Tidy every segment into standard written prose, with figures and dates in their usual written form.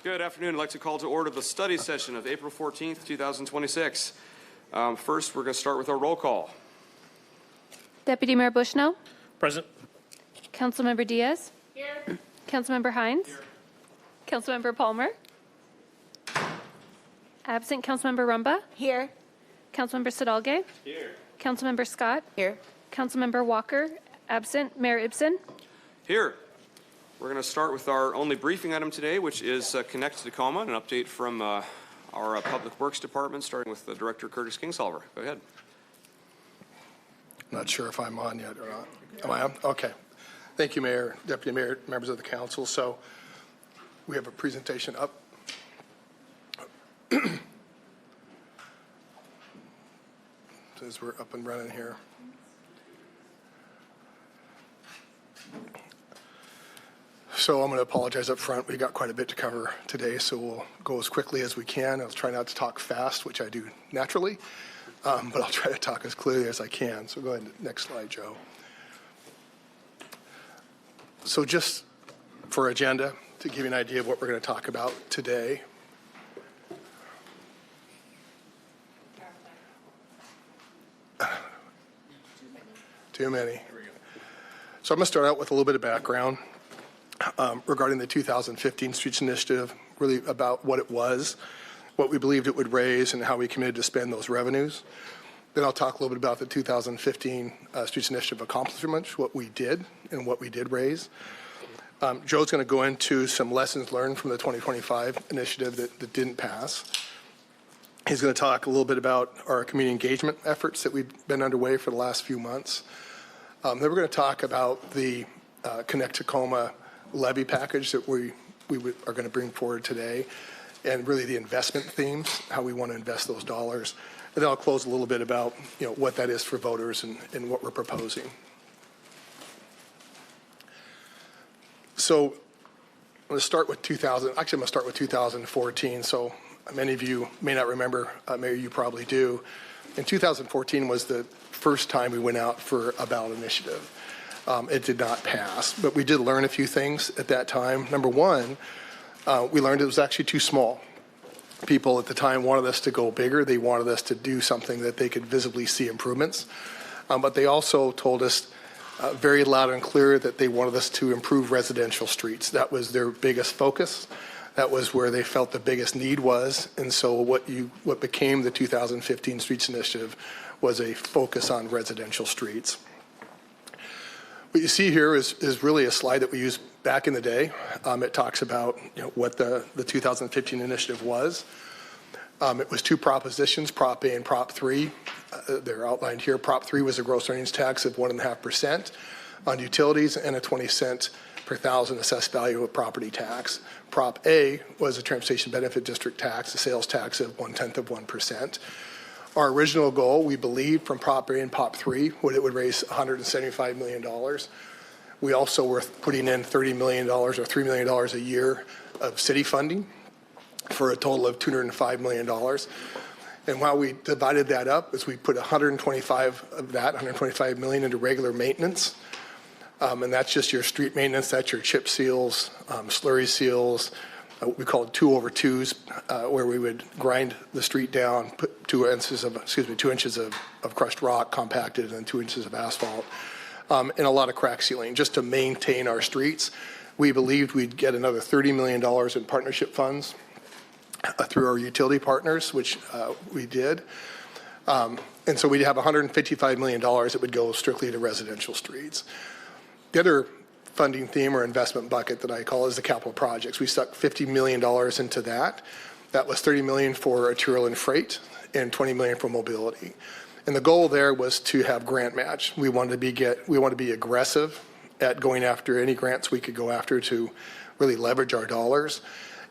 Good afternoon. I'd like to call to order the study session of April 14th, 2026. First, we're going to start with our roll call. Deputy Mayor Bushnell. Present. Councilmember Diaz. Here. Councilmember Hines. Here. Councilmember Palmer. Absent Councilmember Rumba. Here. Councilmember Sidalge. Here. Councilmember Scott. Here. Councilmember Walker. Absent Mayor Ibsen. Here. We're going to start with our only briefing item today, which is Connect to Tacoma, an update from our Public Works Department, starting with the Director Curtis Kingsolver. Go ahead. Not sure if I'm on yet or not. Am I on? Okay. Thank you, Mayor, Deputy Mayor, members of the council. So we have a presentation up. As we're up and running here. So I'm going to apologize up front. We got quite a bit to cover today, so we'll go as quickly as we can. I'll try not to talk fast, which I do naturally, but I'll try to talk as clearly as I can. So go ahead, next slide, Joe. So just for agenda, to give you an idea of what we're going to talk about today. Too many. So I'm going to start out with a little bit of background regarding the 2015 Streets Initiative, really about what it was, what we believed it would raise, and how we committed to spend those revenues. Then I'll talk a little bit about the 2015 Streets Initiative accomplishments, what we did and what we did raise. Joe's going to go into some lessons learned from the 2025 initiative that didn't pass. He's going to talk a little bit about our community engagement efforts that we've been underway for the last few months. Then we're going to talk about the Connect Tacoma levy package that we are going to bring forward today, and really the investment themes, how we want to invest those dollars. And then I'll close a little bit about what that is for voters and what we're proposing. So I'm going to start with 2014. So many of you may not remember, maybe you probably do. In 2014 was the first time we went out for a ballot initiative. It did not pass, but we did learn a few things at that time. Number one, we learned it was actually too small. People at the time wanted us to go bigger. They wanted us to do something that they could visibly see improvements. But they also told us very loud and clear that they wanted us to improve residential streets. That was their biggest focus. That was where they felt the biggest need was. And so what became the 2015 Streets Initiative was a focus on residential streets. What you see here is really a slide that we used back in the day. It talks about what the 2015 initiative was. It was two propositions, Prop A and Prop 3. They're outlined here. Prop 3 was a gross earnings tax of 1.5% on utilities and a 20-cent per thousand assessed value of property tax. Prop A was a transportation benefit district tax, a sales tax of 0.1%. Our original goal, we believed, from Prop A and Prop 3, it would raise $175 million. We also were putting in $30 million or $3 million a year of city funding for a total of $205 million. And while we divided that up, is we put 125 million into regular maintenance. And that's just your street maintenance, that's your chip seals, slurry seals, what we call 2x2s, where we would grind the street down, put 2 inches of crushed rock compacted and 2 inches of asphalt, and a lot of crack sealing just to maintain our streets. We believed we'd get another $30 million in partnership funds through our utility partners, which we did. And so we'd have $155 million that would go strictly to residential streets. The other funding theme or investment bucket that I call is the capital projects. We stuck $50 million into that. That was $30 million for arterial and freight and $20 million for mobility. And the goal there was to have grant match. We wanted to be aggressive at going after any grants we could go after to really leverage our dollars.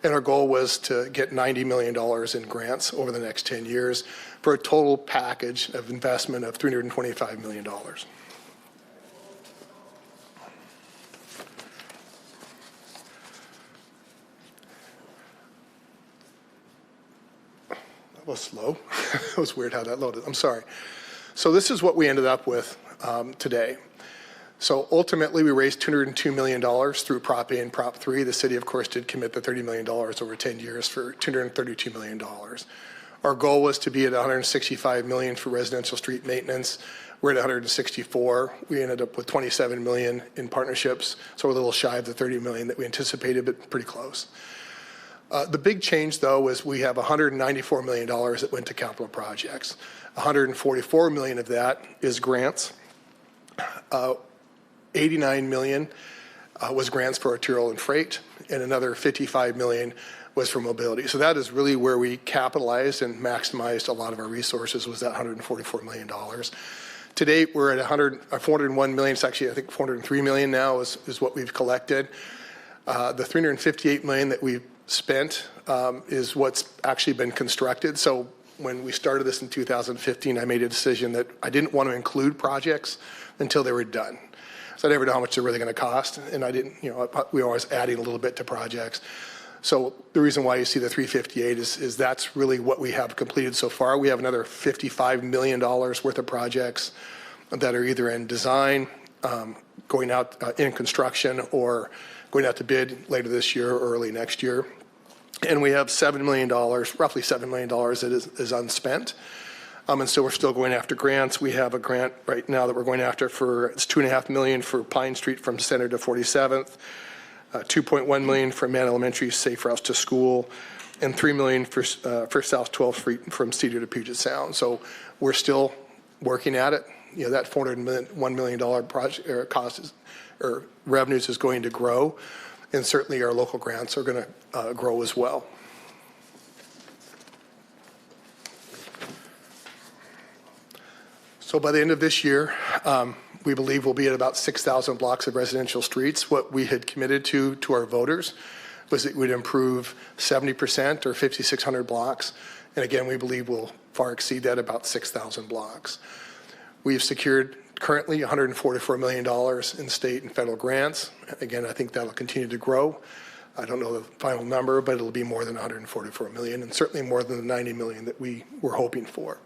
And our goal was to get $90 million in grants over the next 10 years for a total package of investment of $325 million. Was slow. It was weird how that loaded. I'm sorry. So this is what we ended up with today. So ultimately, we raised $202 million through Prop A and Prop 3. The city, of course, did commit the $30 million over 10 years for $232 million. Our goal was to be at $165 million for residential street maintenance. We're at 164. We ended up with 27 million in partnerships, so we're a little shy of the 30 million that we anticipated, but pretty close. The big change, though, is we have $194 million that went to capital projects. 144 million of that is grants. 89 million was grants for arterial and freight, and another 55 million was for mobility. So that is really where we capitalized and maximized a lot of our resources, was that $144 million. To date, we're at 401 million. It's actually, I think, 403 million now is what we've collected. The 358 million that we've spent is what's actually been constructed. So when we started this in 2015, I made a decision that I didn't want to include projects until they were done. So I never know how much they're really going to cost, and I didn't, we were always adding a little bit to projects. So the reason why you see the 358 is that's really what we have completed so far. We have another $55 million worth of projects that are either in design, going out in construction, or going out to bid later this year or early next year. And we have $7 million, roughly $7 million that is unspent. And so we're still going after grants. We have a grant right now that we're going after it's $2.5 million for Pine Street from Center to 47th. 2.1 million for Man Elementary Safe Routes to School, and $3 million for South 12th Street from Cedar to Puget Sound. So we're still working at it. That $401 million project cost or revenues is going to grow, and certainly our local grants are going to grow as well. So by the end of this year, we believe we'll be at about 6,000 blocks of residential streets. What we had committed to our voters was that we'd improve 70% or 5,600 blocks. And again, we believe we'll far exceed that, about 6,000 blocks. We've secured currently $144 million in state and federal grants. Again, I think that'll continue to grow. I don't know the final number, but it'll be more than 144 million, and certainly more than the 90 million that we were hoping for.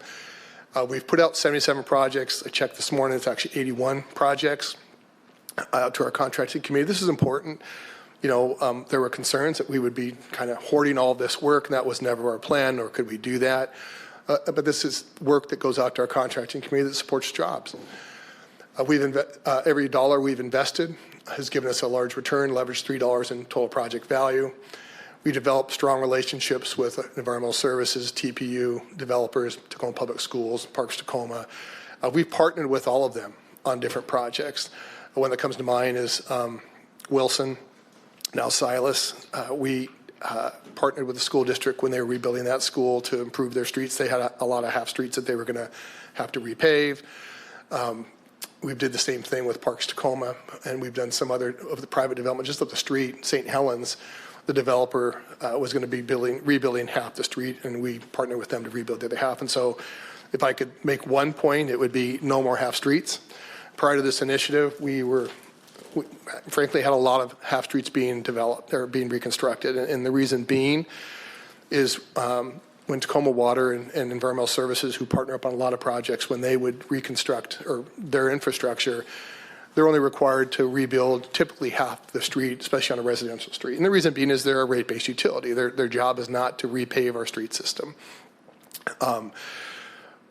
We've put out 77 projects. I checked this morning, it's actually 81 projects out to our contracting committee. This is important. There were concerns that we would be kind of hoarding all of this work, and that was never our plan, nor could we do that. But this is work that goes out to our contracting committee that supports jobs. Every dollar we've invested has given us a large return, leveraged $3 in total project value. We developed strong relationships with environmental services, TPU, developers, Tacoma Public Schools, Parks Tacoma. We've partnered with all of them on different projects. One that comes to mind is Wilson, now Silas. We partnered with the school district when they were rebuilding that school to improve their streets. They had a lot of half streets that they were going to have to repave. We did the same thing with Parks Tacoma, and we've done some other of the private development just up the street. St. Helens, the developer was going to be rebuilding half the street, and we partnered with them to rebuild the other half. And so if I could make one point, it would be no more half streets. Prior to this initiative, we frankly had a lot of half streets being developed or being reconstructed. And the reason being is when Tacoma Water and Environmental Services, who partner up on a lot of projects, when they would reconstruct or their infrastructure, they're only required to rebuild typically half the street, especially on a residential street. And the reason being is they're a rate-based utility. Their job is not to repave our street system.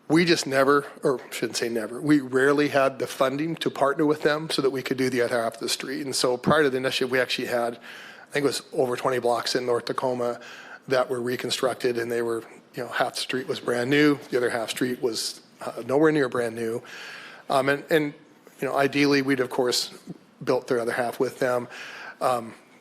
We just never, or shouldn't say never, we rarely had the funding to partner with them so that we could do the other half of the street. And so prior to the initiative, we actually had, I think it was over 20 blocks in North Tacoma that were reconstructed, and they were, half the street was brand new, the other half street was nowhere near brand new. Ideally, we'd, of course, built their other half with them.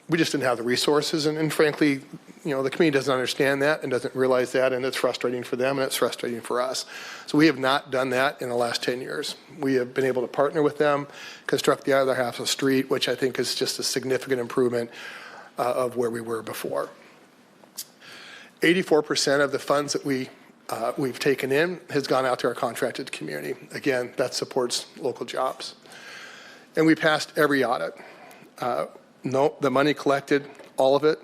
We just didn't have the resources. And frankly, the community doesn't understand that and doesn't realize that. And it's frustrating for them, and it's frustrating for us. So we have not done that in the last 10 years. We have been able to partner with them, construct the other half of the street, which I think is just a significant improvement of where we were before. 84% of the funds that we've taken in has gone out to our contracted community. Again, that supports local jobs. And we passed every audit. The money collected, all of it,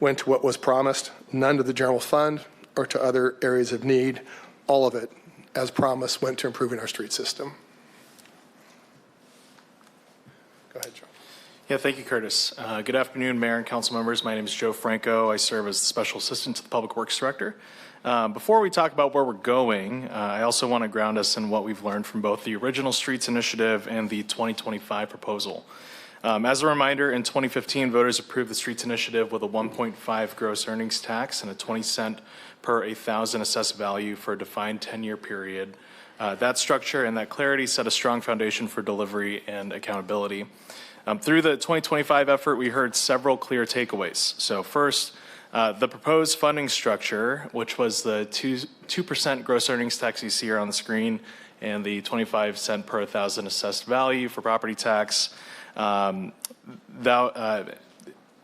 went to what was promised, none to the general fund or to other areas of need. All of it, as promised, went to improving our street system. Yeah, thank you, Curtis. Good afternoon, Mayor and Council members. My name is Joe Franco. I serve as the Special Assistant to the Public Works Director. Before we talk about where we're going, I also want to ground us in what we've learned from both the original Streets Initiative and the 2025 proposal. As a reminder, in 2015, voters approved the Streets Initiative with a 1.5 gross earnings tax and a 20-cent per 1,000 assessed value for a defined 10-year period. That structure and that clarity set a strong foundation for delivery and accountability. Through the 2025 effort, we heard several clear takeaways. So first, the proposed funding structure, which was the 2% gross earnings tax you see here on the screen and the 25-cent per 1,000 assessed value for property tax, given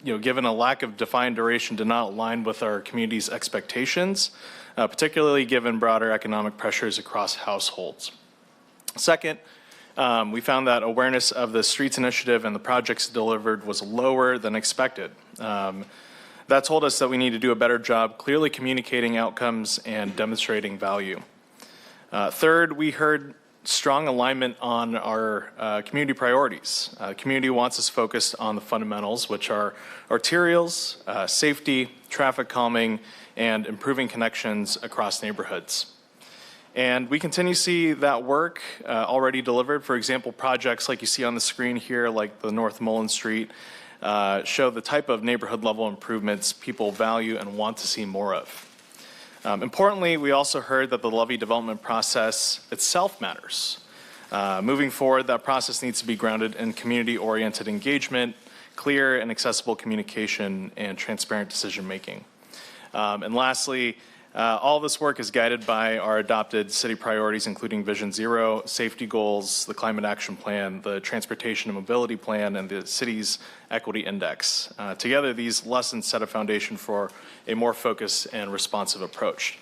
a lack of defined duration, did not align with our community's expectations, particularly given broader economic pressures across households. Second, we found that awareness of the Streets Initiative and the projects delivered was lower than expected. That told us that we need to do a better job clearly communicating outcomes and demonstrating value. Third, we heard strong alignment on our community priorities. Community wants us focused on the fundamentals, which are arterials, safety, traffic calming, and improving connections across neighborhoods. And we continue to see that work already delivered. For example, projects like you see on the screen here, like the North Mullen Street, show the type of neighborhood level improvements people value and want to see more of. Importantly, we also heard that the Levy development process itself matters. Moving forward, that process needs to be grounded in community-oriented engagement, clear and accessible communication, and transparent decision-making. And lastly, all this work is guided by our adopted city priorities, including Vision Zero, safety goals, the Climate Action Plan, the Transportation and Mobility Plan, and the city's Equity Index. Together, these lessons set a foundation for a more focused and responsive approach.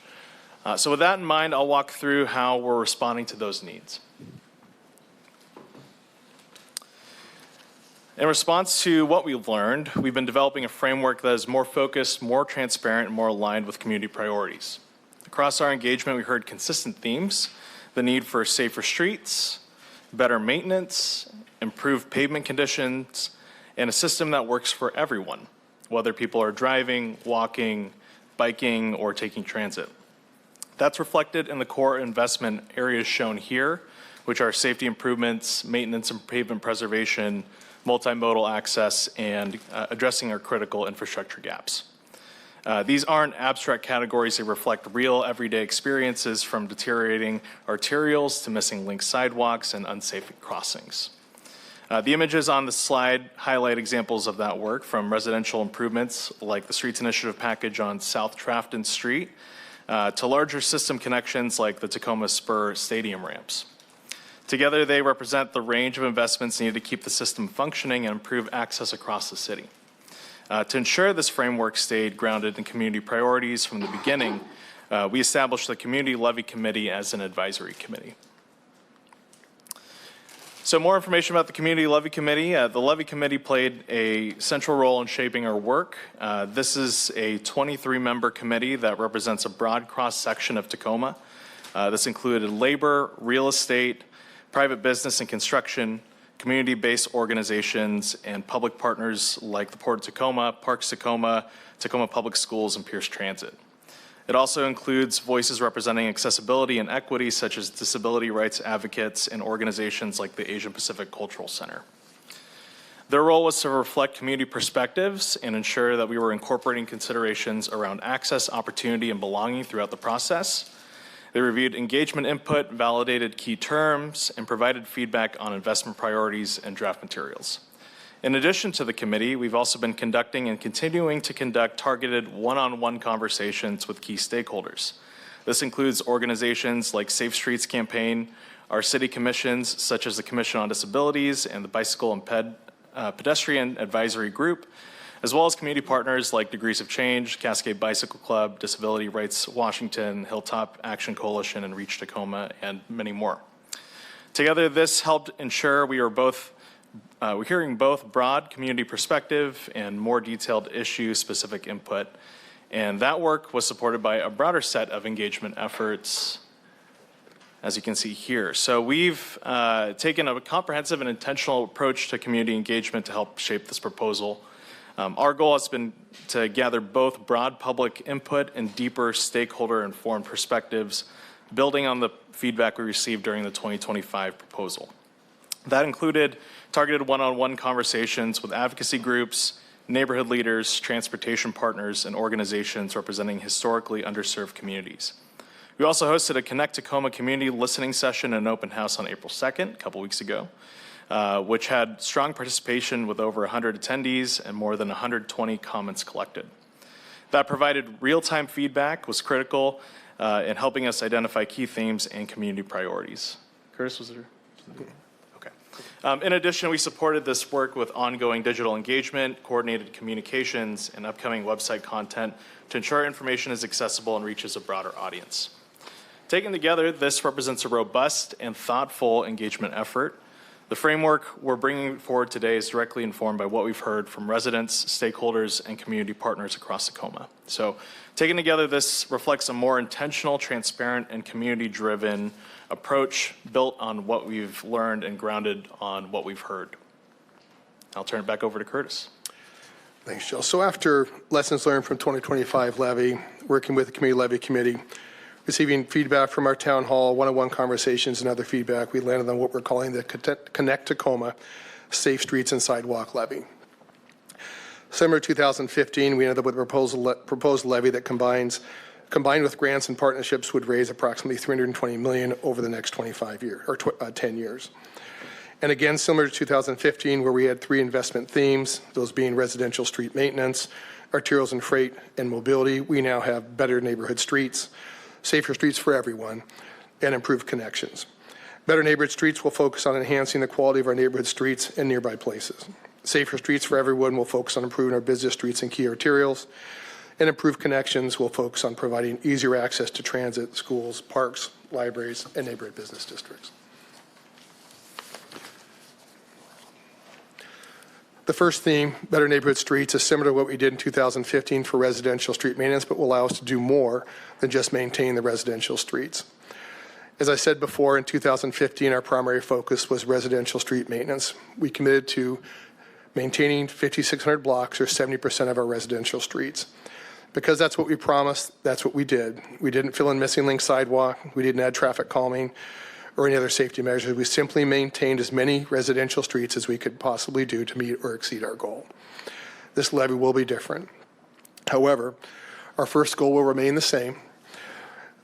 So with that in mind, I'll walk through how we're responding to those needs. In response to what we've learned, we've been developing a framework that is more focused, more transparent, and more aligned with community priorities. Across our engagement, we heard consistent themes: the need for safer streets, better maintenance, improved pavement conditions, and a system that works for everyone, whether people are driving, walking, biking, or taking transit. That's reflected in the core investment areas shown here, which are safety improvements, maintenance and pavement preservation, multimodal access, and addressing our critical infrastructure gaps. These aren't abstract categories. They reflect real everyday experiences, from deteriorating arterials to missing linked sidewalks and unsafe crossings. The images on the slide highlight examples of that work, from residential improvements like the Streets Initiative package on South Trafton Street to larger system connections like the Tacoma Spur stadium ramps. Together, they represent the range of investments needed to keep the system functioning and improve access across the city. To ensure this framework stayed grounded in community priorities from the beginning, we established the Community Levy Committee as an advisory committee. So more information about the Community Levy Committee. The Levy Committee played a central role in shaping our work. This is a 23-member committee that represents a broad cross-section of Tacoma. This included labor, real estate, private business and construction, community-based organizations, and public partners like the Port of Tacoma, Parks Tacoma, Tacoma Public Schools, and Pierce Transit. It also includes voices representing accessibility and equity, such as disability rights advocates and organizations like the Asian Pacific Cultural Center. Their role was to reflect community perspectives and ensure that we were incorporating considerations around access, opportunity, and belonging throughout the process. They reviewed engagement input, validated key terms, and provided feedback on investment priorities and draft materials. In addition to the committee, we've also been conducting and continuing to conduct targeted one-on-one conversations with key stakeholders. This includes organizations like Safe Streets Campaign, our city commissions, such as the Commission on Disabilities and the Bicycle and Pedestrian Advisory Group, as well as community partners like Degrees of Change, Cascade Bicycle Club, Disability Rights Washington, Hilltop Action Coalition, and Reach Tacoma, and many more. Together, this helped ensure we're hearing both broad community perspective and more detailed issue-specific input, and that work was supported by a broader set of engagement efforts, as you can see here. So we've taken a comprehensive and intentional approach to community engagement to help shape this proposal. Our goal has been to gather both broad public input and deeper stakeholder-informed perspectives, building on the feedback we received during the 2025 proposal. That included targeted one-on-one conversations with advocacy groups, neighborhood leaders, transportation partners, and organizations representing historically underserved communities. We also hosted a Connect Tacoma community listening session and an open house on April 2nd, a couple weeks ago, which had strong participation with over 100 attendees and more than 120 comments collected. That provided real-time feedback, was critical in helping us identify key themes and community priorities. Curtis, was there? Okay. In addition, we supported this work with ongoing digital engagement, coordinated communications, and upcoming website content to ensure information is accessible and reaches a broader audience. Taken together, this represents a robust and thoughtful engagement effort. The framework we're bringing forward today is directly informed by what we've heard from residents, stakeholders, and community partners across Tacoma. So, taken together, this reflects a more intentional, transparent, and community-driven approach built on what we've learned and grounded on what we've heard. I'll turn it back over to Curtis. Thanks, Jill. So after lessons learned from 2025 Levy, working with the Community Levy Committee, receiving feedback from our town hall, one-on-one conversations, and other feedback, we landed on what we're calling the Connect Tacoma Safe Streets and Sidewalk Levy. Similar to 2015, we ended up with a proposed levy that combined with grants and partnerships would raise approximately $320 million over the next 25 years, or 10 years. And again, similar to 2015, where we had 3 investment themes, those being residential street maintenance, arterials and freight, and mobility, we now have better neighborhood streets, safer streets for everyone, and improved connections. Better neighborhood streets will focus on enhancing the quality of our neighborhood streets and nearby places. Safer streets for everyone will focus on improving our business streets and key arterials, and improved connections will focus on providing easier access to transit, schools, parks, libraries, and neighborhood business districts. The first theme, better neighborhood streets, is similar to what we did in 2015 for residential street maintenance, but will allow us to do more than just maintain the residential streets. As I said before, in 2015, our primary focus was residential street maintenance. We committed to maintaining 5,600 blocks, or 70% of our residential streets. Because that's what we promised, that's what we did. We didn't fill in missing link sidewalk, we didn't add traffic calming, or any other safety measures. We simply maintained as many residential streets as we could possibly do to meet or exceed our goal. This levy will be different. However, our first goal will remain the same,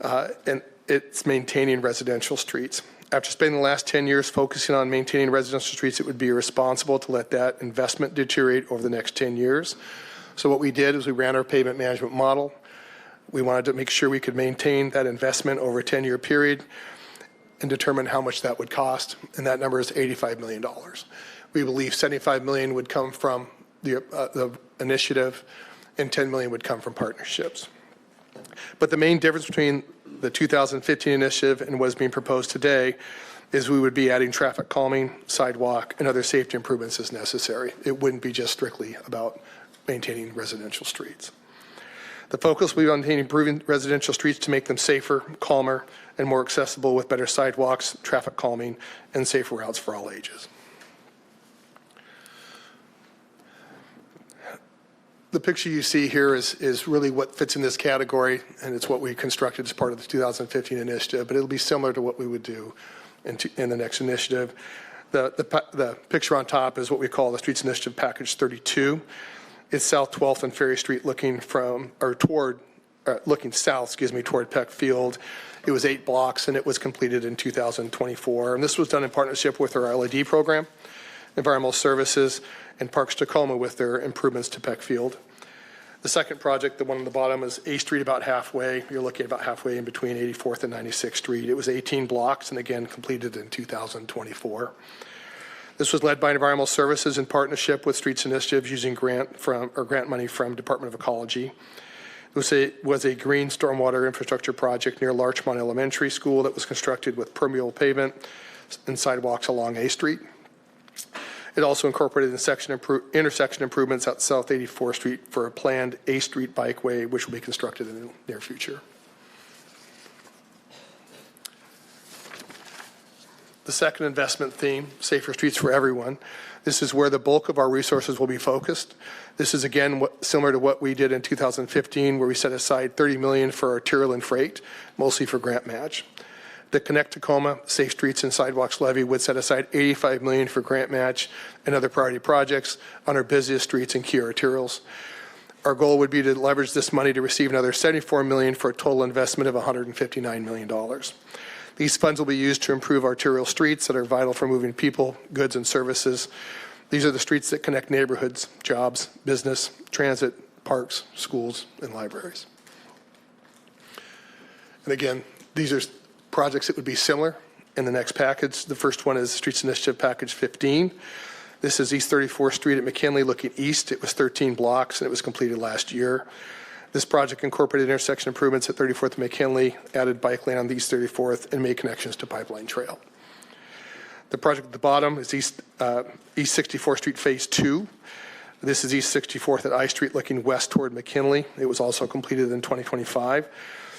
and it's maintaining residential streets. After spending the last 10 years focusing on maintaining residential streets, it would be irresponsible to let that investment deteriorate over the next 10 years. So what we did is we ran our pavement management model. We wanted to make sure we could maintain that investment over a 10-year period and determine how much that would cost, and that number is $85 million. We believe $75 million would come from the initiative, and $10 million would come from partnerships. But the main difference between the 2015 initiative and what is being proposed today is we would be adding traffic calming, sidewalk, and other safety improvements as necessary. It wouldn't be just strictly about maintaining residential streets. The focus will be on improving residential streets to make them safer, calmer, and more accessible with better sidewalks, traffic calming, and safer routes for all ages. The picture you see here is really what fits in this category, and it's what we constructed as part of the 2015 initiative, but it'll be similar to what we would do in the next initiative. The picture on top is what we call the Streets Initiative Package 32. It's South 12th and Ferry Street looking south, toward Peck Field. It was 8 blocks, and it was completed in 2024. And this was done in partnership with our LED program, Environmental Services, and Parks Tacoma with their improvements to Peck Field. The second project, the one on the bottom, is A Street about halfway. You're looking about halfway in between 84th and 96th Street. It was 18 blocks, and again, completed in 2024. This was led by Environmental Services in partnership with Streets Initiative using grant money from Department of Ecology. It was a green stormwater infrastructure project near Larchmont Elementary School that was constructed with permeable pavement and sidewalks along A Street. It also incorporated intersection improvements at South 84th Street for a planned A Street bikeway, which will be constructed in the near future. The second investment theme, Safer Streets for Everyone. This is where the bulk of our resources will be focused. This is again similar to what we did in 2015, where we set aside $30 million for arterial and freight, mostly for grant match. The Connect Tacoma Safe Streets and Sidewalks Levy would set aside $85 million for grant match and other priority projects on our busiest streets and key arterials. Our goal would be to leverage this money to receive another $74 million for a total investment of $159 million. These funds will be used to improve arterial streets that are vital for moving people, goods, and services. These are the streets that connect neighborhoods, jobs, business, transit, parks, schools, and libraries. And again, these are projects that would be similar in the next package. The first one is Streets Initiative Package 15. This is East 34th Street at McKinley looking east. It was 13 blocks and it was completed last year. This project incorporated intersection improvements at 34th and McKinley, added bike lane on the East 34th, and made connections to Pipeline Trail. The project at the bottom is East 64th Street Phase 2. This is East 64th at I Street looking west toward McKinley. It was also completed in 2025.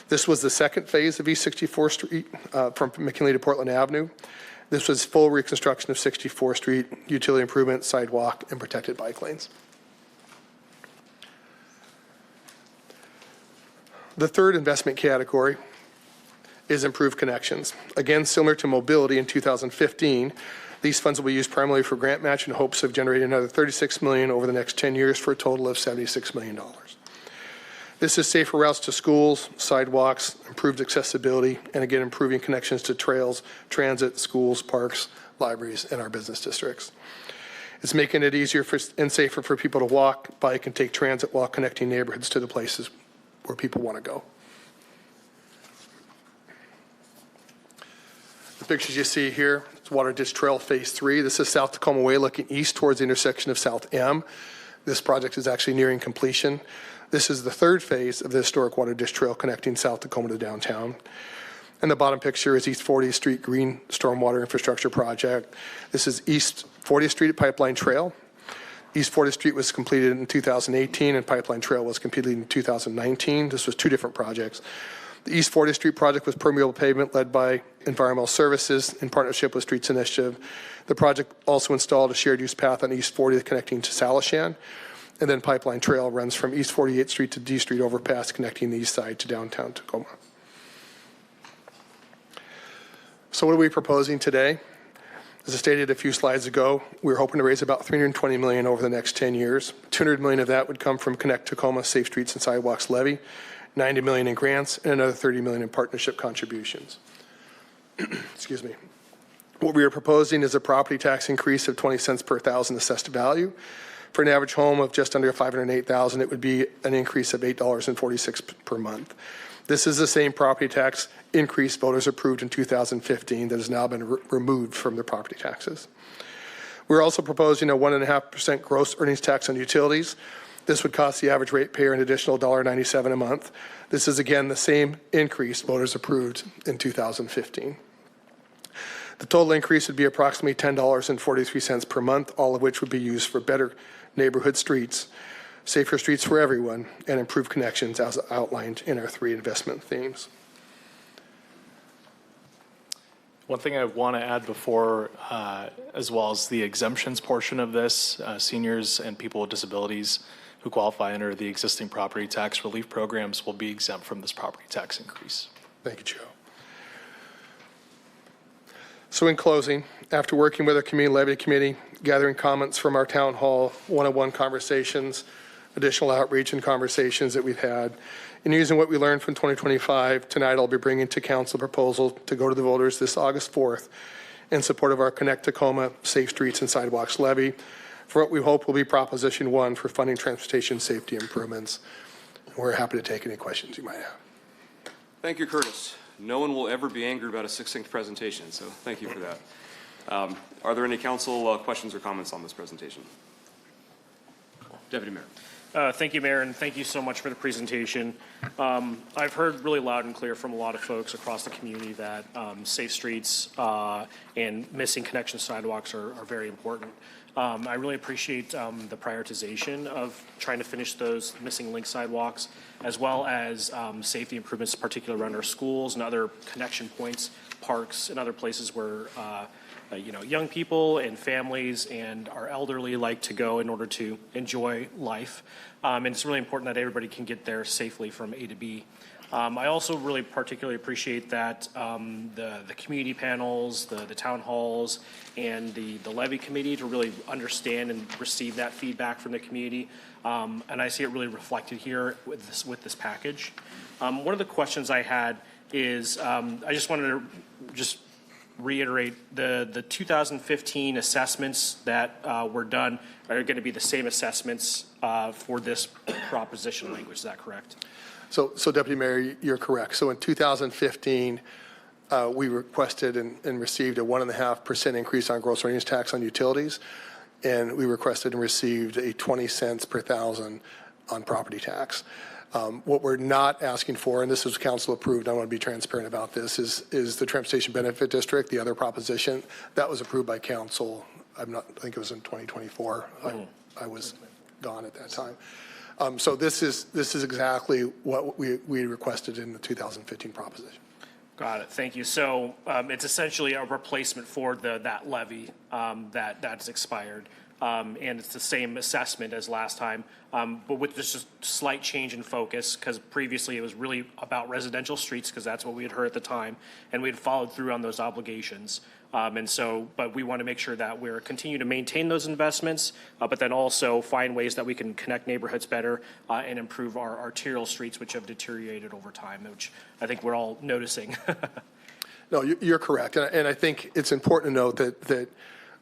This was the second phase of East 64th Street from McKinley to Portland Avenue. This was full reconstruction of 64th Street, utility improvement, sidewalk, and protected bike lanes. The third investment category is improved connections. Again, similar to mobility in 2015, these funds will be used primarily for grant match in hopes of generating another $36 million over the next 10 years for a total of $76 million. This is safer routes to schools, sidewalks, improved accessibility, and again, improving connections to trails, transit, schools, parks, libraries, and our business districts. It's making it easier and safer for people to walk, bike, and take transit while connecting neighborhoods to the places where people want to go. The pictures you see here, it's Water Ditch Trail Phase 3. This is South Tacoma Way looking east towards the intersection of South M. This project is actually nearing completion. This is the third phase of the historic Water Ditch Trail connecting South Tacoma to downtown. And the bottom picture is East 40th Street Green Stormwater Infrastructure Project. This is East 40th Street at Pipeline Trail. East 40th Street was completed in 2018 and Pipeline Trail was completed in 2019. This was two different projects. The East 40th Street project was permeable pavement led by Environmental Services in partnership with Streets Initiative. The project also installed a shared use path on East 40th connecting to Salishan. And then Pipeline Trail runs from East 48th Street to D Street overpass connecting the east side to downtown Tacoma. So what are we proposing today? As I stated a few slides ago, we're hoping to raise about $320 million over the next 10 years. $200 million of that would come from Connect Tacoma Safe Streets and Sidewalks Levy, $90 million in grants, and another $30 million in partnership contributions. Excuse me. What we are proposing is a property tax increase of 20 cents per thousand assessed value. For an average home of just under $508,000, it would be an increase of $8.46 per month. This is the same property tax increase voters approved in 2015 that has now been removed from their property taxes. We're also proposing a 1.5% gross earnings tax on utilities. This would cost the average ratepayer an additional $1.97 a month. This is again the same increase voters approved in 2015. The total increase would be approximately $10.43 per month, all of which would be used for better neighborhood streets, safer streets for everyone, and improved connections as outlined in our three investment themes. One thing I want to add before, as well as the exemptions portion of this, seniors and people with disabilities who qualify under the existing property tax relief programs will be exempt from this property tax increase. Thank you, Joe. So in closing, after working with our Community Levy Committee, gathering comments from our town hall, one-on-one conversations, additional outreach and conversations that we've had, and using what we learned from 2025, tonight I'll be bringing to council a proposal to go to the voters this August 4th in support of our Connect Tacoma Safe Streets and Sidewalks Levy for what we hope will be Proposition 1 for funding transportation safety improvements. We're happy to take any questions you might have. Thank you, Curtis. No one will ever be angry about a succinct presentation, so thank you for that. Are there any council questions or comments on this presentation? Deputy Mayor. Thank you, Mayor, and thank you so much for the presentation. I've heard really loud and clear from a lot of folks across the community that safe streets and missing connection sidewalks are very important. I really appreciate the prioritization of trying to finish those missing link sidewalks, as well as safety improvements, particularly around our schools and other connection points, parks, and other places where young people and families and our elderly like to go in order to enjoy life. And it's really important that everybody can get there safely from A to B. I also really particularly appreciate that the community panels, the town halls, and the Levy committee to really understand and receive that feedback from the community. And I see it really reflected here with this package. One of the questions I had is I just wanted to reiterate the 2015 assessments that were done are going to be the same assessments for this proposition language. Is that correct? So Deputy Mayor, you're correct. So in 2015, we requested and received a 1.5% increase on gross earnings tax on utilities, and we requested and received a 20 cents per thousand on property tax. What we're not asking for, and this was council approved, I want to be transparent about this, is the Transportation Benefit District, the other proposition. That was approved by council. I think it was in 2024. I was gone at that time. So this is exactly what we requested in the 2015 proposition. Got it. Thank you. So it's essentially a replacement for that levy that's expired. And it's the same assessment as last time, but with just a slight change in focus, because previously it was really about residential streets, because that's what we had heard at the time, and we had followed through on those obligations. But we want to make sure that we're continue to maintain those investments, but then also find ways that we can connect neighborhoods better and improve our arterial streets, which have deteriorated over time, which I think we're all noticing. No, you're correct, and I think it's important to note that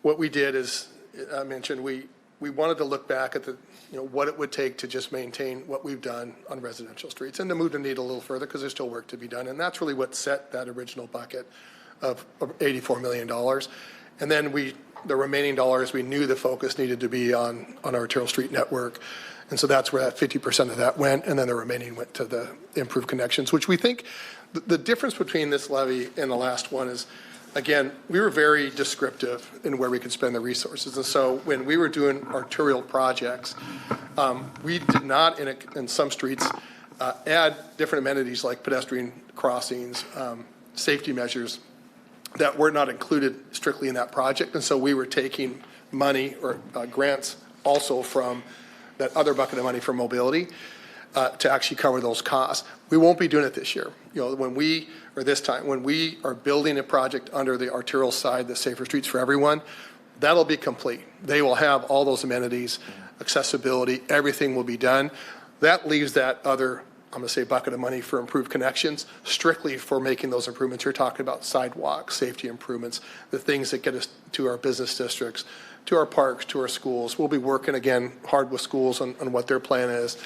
what we did is, I mentioned, we wanted to look back at what it would take to just maintain what we've done on residential streets and to move the needle a little further, because there's still work to be done. And that's really what set that original bucket of $84 million. And then the remaining dollars, we knew the focus needed to be on our arterial street network. And so that's where that 50% of that went. And then the remaining went to the improved connections, which we think the difference between this levy and the last one is, again, we were very descriptive in where we could spend the resources. And so when we were doing arterial projects, we did not, in some streets, add different amenities like pedestrian crossings, safety measures that were not included strictly in that project. And so we were taking money or grants also from that other bucket of money for mobility to actually cover those costs. We won't be doing it this year. When we are building a project under the arterial side, the Safer Streets for Everyone, that'll be complete. They will have all those amenities, accessibility, everything will be done. That leaves that other, I'm going to say, bucket of money for improved connections, strictly for making those improvements. You're talking about sidewalks, safety improvements, the things that get us to our business districts, to our parks, to our schools. We'll be working, again, hard with schools on what their plan is,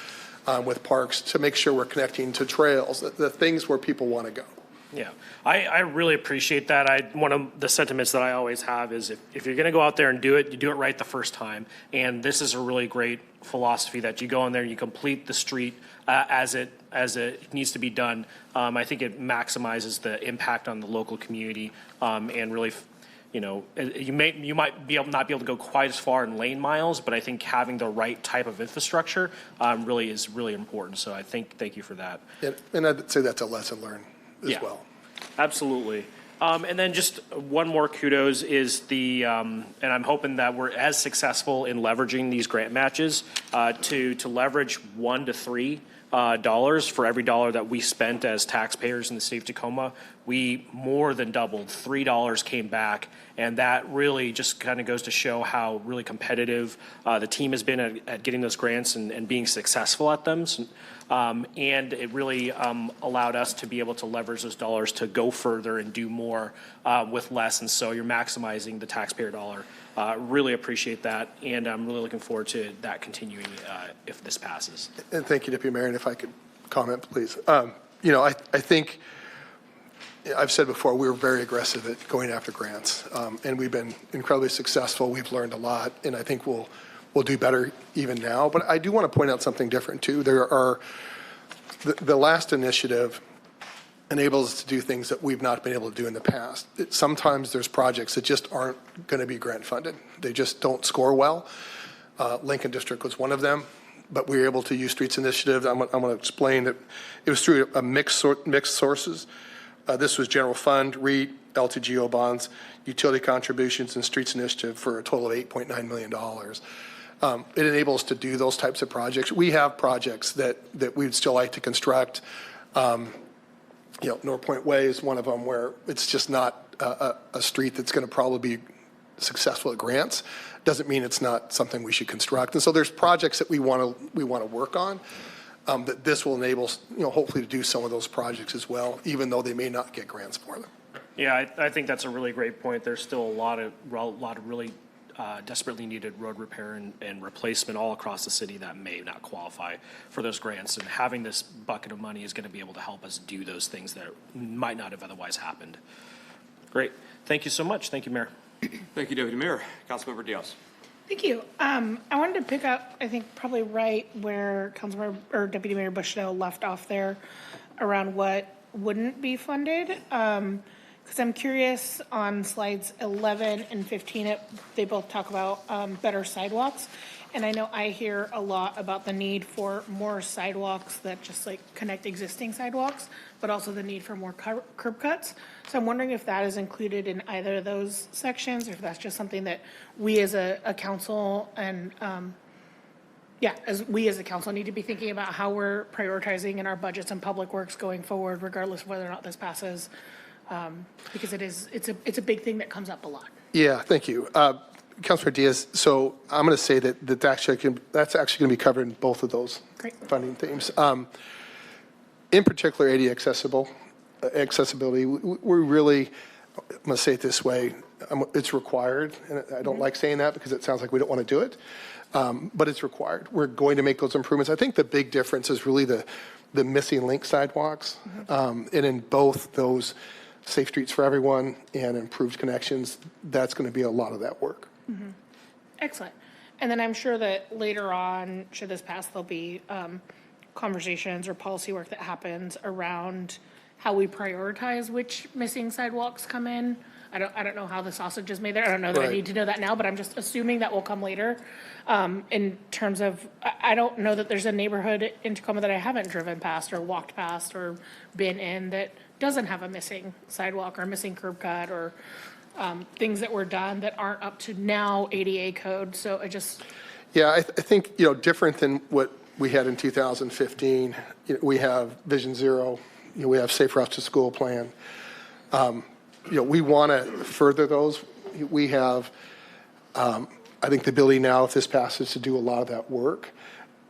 with parks, to make sure we're connecting to trails, the things where people want to go. Yeah, I really appreciate that. One of the sentiments that I always have is if you're going to go out there and do it, you do it right the first time. And this is a really great philosophy that you go in there and you complete the street as it needs to be done. I think it maximizes the impact on the local community and really, you might not be able to go quite as far in lane miles, but I think having the right type of infrastructure really is really important. So thank you for that. And I'd say that's a lesson learned as well. Absolutely. And then just one more kudos is and I'm hoping that we're as successful in leveraging these grant matches to leverage $1 to $3 for every dollar that we spent as taxpayers in the state of Tacoma. We more than doubled. $3 came back, and that really just kind of goes to show how really competitive the team has been at getting those grants and being successful at them. And it really allowed us to be able to leverage those dollars to go further and do more with less. And so you're maximizing the taxpayer dollar. Really appreciate that. And I'm really looking forward to that continuing if this passes. And thank you, Deputy Mayor. And if I could comment, please. I think I've said before, we were very aggressive at going after grants. And we've been incredibly successful. We've learned a lot. And I think we'll we'll do better even now. But I do want to point out something different too. There are, the last initiative enables us to do things that we've not been able to do in the past. Sometimes there's projects that just aren't going to be grant funded. They just don't score well. Lincoln District was one of them, but we were able to use Streets Initiative. I'm going to explain that it was through a mixed sources. This was general fund, REIT, LTGO bonds, utility contributions, and Streets Initiative for a total of $8.9 million. It enables us to do those types of projects. We have projects that we'd still like to construct. North Point Way is one of them where it's just not a street that's going to probably be successful at grants. Doesn't mean it's not something we should construct. And so there's projects that we want to work on that this will enable, hopefully to do some of those projects as well, even though they may not get grants for them. Yeah, I think that's a really great point. There's still a lot of really desperately needed road repair and replacement all across the city that may not qualify for those grants. And having this bucket of money is going to be able to help us do those things that might not have otherwise happened. Great. Thank you so much. Thank you, Mayor. Thank you, Deputy Mayor. Councilmember Diaz. Thank you. I wanted to pick up, I think, probably right where Councilmember or Deputy Mayor Bushnell left off there around what wouldn't be funded. Because I'm curious on slides 11 and 15, they both talk about better sidewalks. And I know I hear a lot about the need for more sidewalks that just like connect existing sidewalks, but also the need for more curb cuts. So I'm wondering if that is included in either of those sections, or if that's just something that we as a council and, as we as a council need to be thinking about how we're prioritizing in our budgets and public works going forward, regardless of whether or not this passes. Because it's a big thing that comes up a lot. Yeah, thank you. Councilor Diaz, so I'm going to say that's actually going to be covered in both of those funding themes. In particular, ADA accessibility, we really, I'm going to say it this way, it's required, and I don't like saying that because it sounds like we don't want to do it, but it's required. We're going to make those improvements. I think the big difference is really the missing link sidewalks, and in both those Safe Streets for Everyone and improved connections, that's going to be a lot of that work. Mm-hmm. Excellent. And then I'm sure that later on, should this pass, there'll be conversations or policy work that happens around how we prioritize which missing sidewalks come in. I don't know how the sausage is made there. I don't know that I need to know that now, but I'm just assuming that will come later. In terms of, I don't know that there's a neighborhood in Tacoma that I haven't driven past or walked past or been in that doesn't have a missing sidewalk or missing curb cut or things that were done that aren't up to now ADA code. So I just. Yeah, I think, different than what we had in 2015, we have Vision Zero, we have Safe Routes to School plan. We want to further those. We have, I think, the ability now, if this passes, to do a lot of that work.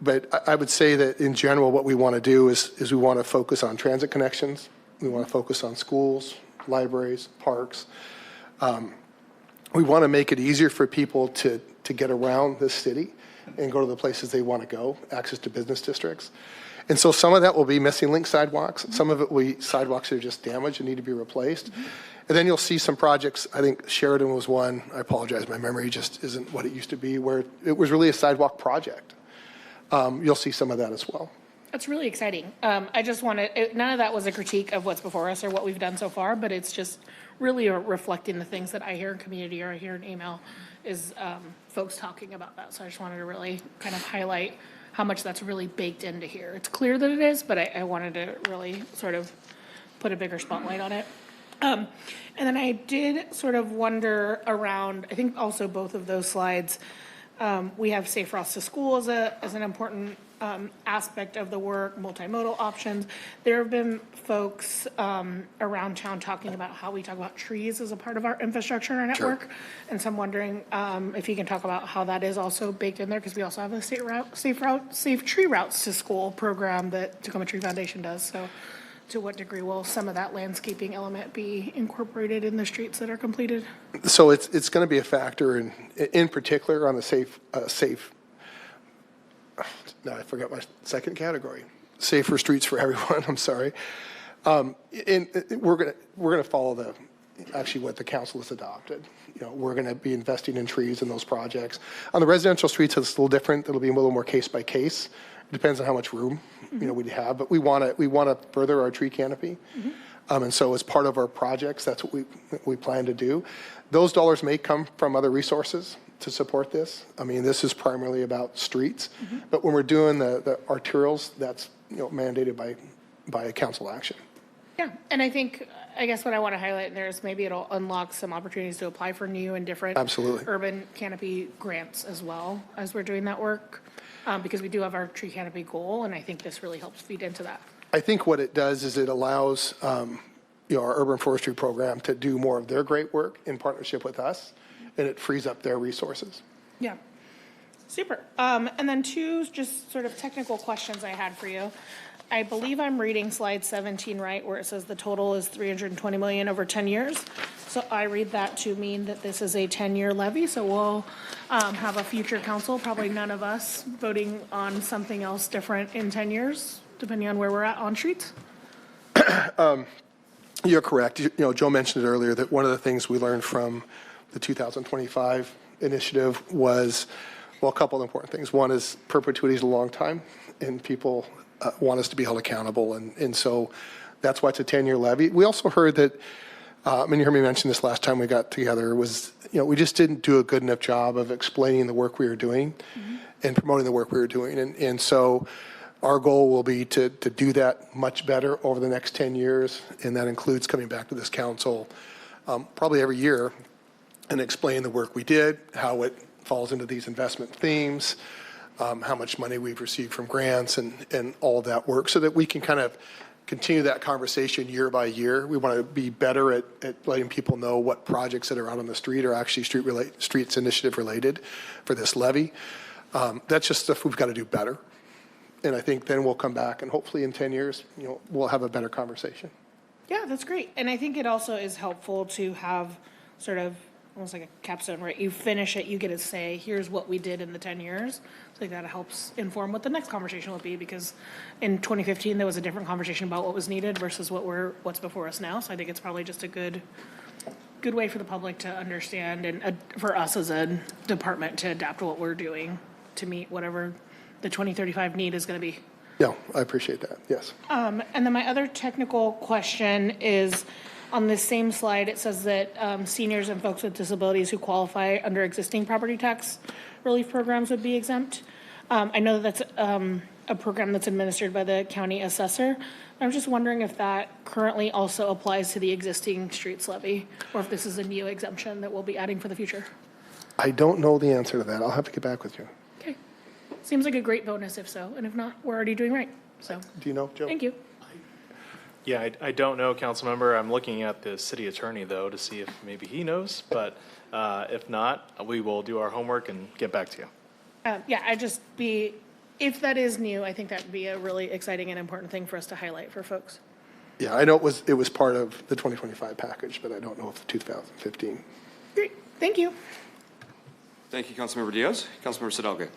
But I would say that in general, what we want to do is we want to focus on transit connections. We want to focus on schools, libraries, parks. We want to make it easier for people to get around this city and go to the places they want to go, access to business districts. And so some of that will be missing link sidewalks. Some of it will be sidewalks that are just damaged and need to be replaced. And then you'll see some projects, I think Sheridan was one, I apologize, my memory just isn't what it used to be, where it was really a sidewalk project. You'll see some of that as well. That's really exciting. I just wanted, none of that was a critique of what's before us or what we've done so far, but it's just really reflecting the things that I hear in community or I hear in email is folks talking about that. So I just wanted to really kind of highlight how much that's really baked into here. It's clear that it is, but I wanted to really sort of put a bigger spotlight on it. And then I did sort of wonder around, I think also both of those slides, we have Safe Routes to School as an important aspect of the work, multimodal options. There have been folks around town talking about how we talk about trees as a part of our infrastructure and our network. Sure. And so I'm wondering if you can talk about how that is also baked in there, because we also have a Safe Tree Routes to School program that Tacoma Tree Foundation does. So to what degree will some of that landscaping element be incorporated in the streets that are completed? So it's going to be a factor in particular on the safe. Now I forgot my second category. Safer streets for everyone. I'm sorry. And we're going to follow actually what the council has adopted. we're going to be investing in trees in those projects. On the residential streets, it's a little different. It'll be a little more case by case. It depends on how much room, we have, but we want to further our tree canopy. And so as part of our projects, that's what we plan to do. Those dollars may come from other resources to support this. I mean, this is primarily about streets, but when we're doing the arterials, that's, mandated by a council action. Yeah, and I guess what I want to highlight in there is maybe it'll unlock some opportunities to apply for new and different Absolutely. urban canopy grants as well as we're doing that work, because we do have our tree canopy goal, and I think this really helps feed into that. I think what it does is it allows, our urban forestry program to do more of their great work in partnership with us, and it frees up their resources. Yeah, super. And then two just sort of technical questions I had for you. I believe I'm reading slide 17 right, where it says the total is 320 million over 10 years. So I read that to mean that this is a 10-year levy. So we'll have a future council, probably none of us, voting on something else different in 10 years, depending on where we're at on streets. You're correct. Joe mentioned it earlier that one of the things we learned from the 2025 initiative was, well, a couple of important things. One is perpetuity is a long time, and people want us to be held accountable, and so that's why it's a 10-year levy. We also heard that, and you heard me mention this last time we got together, was, we just didn't do a good enough job of explaining the work we were doing and promoting the work we were doing, and so our goal will be to do that much better over the next 10 years, and that includes coming back to this council probably every year and explain the work we did, how it falls into these investment themes, how much money we've received from grants and all of that work, so that we can kind of continue that conversation year by year. We want to be better at letting people know what projects that are out on the street are actually streets initiative related for this levy. That's just stuff we've got to do better. And I think then we'll come back and hopefully in 10 years, we'll have a better conversation. Yeah, that's great. And I think it also is helpful to have sort of almost like a capstone, right? You finish it, you get to say, here's what we did in the 10 years. So I think that helps inform what the next conversation will be, because in 2015, there was a different conversation about what was needed versus what's before us now. So I think it's probably just a good way for the public to understand, and for us as a department to adapt what we're doing to meet whatever the 2035 need is going to be. Yeah, I appreciate that. Yes. And then my other technical question is, on this same slide, it says that seniors and folks with disabilities who qualify under existing property tax relief programs would be exempt. I know that's a program that's administered by the county assessor. I'm just wondering if that currently also applies to the existing streets levy, or if this is a new exemption that we'll be adding for the future. I don't know the answer to that. I'll have to get back with you. Okay. Seems like a great bonus if so, and if not, we're already doing right. So, Do you know, Joe? thank you. Yeah, I don't know, Councilmember. I'm looking at the city attorney, though, to see if maybe he knows. But if not, we will do our homework and get back to you. Yeah, if that is new, I think that would be a really exciting and important thing for us to highlight for folks. Yeah, I know it was part of the 2025 package, but I don't know if the 2015. Great, thank you. Thank you, Councilmember Diaz. Councilmember Sidalga.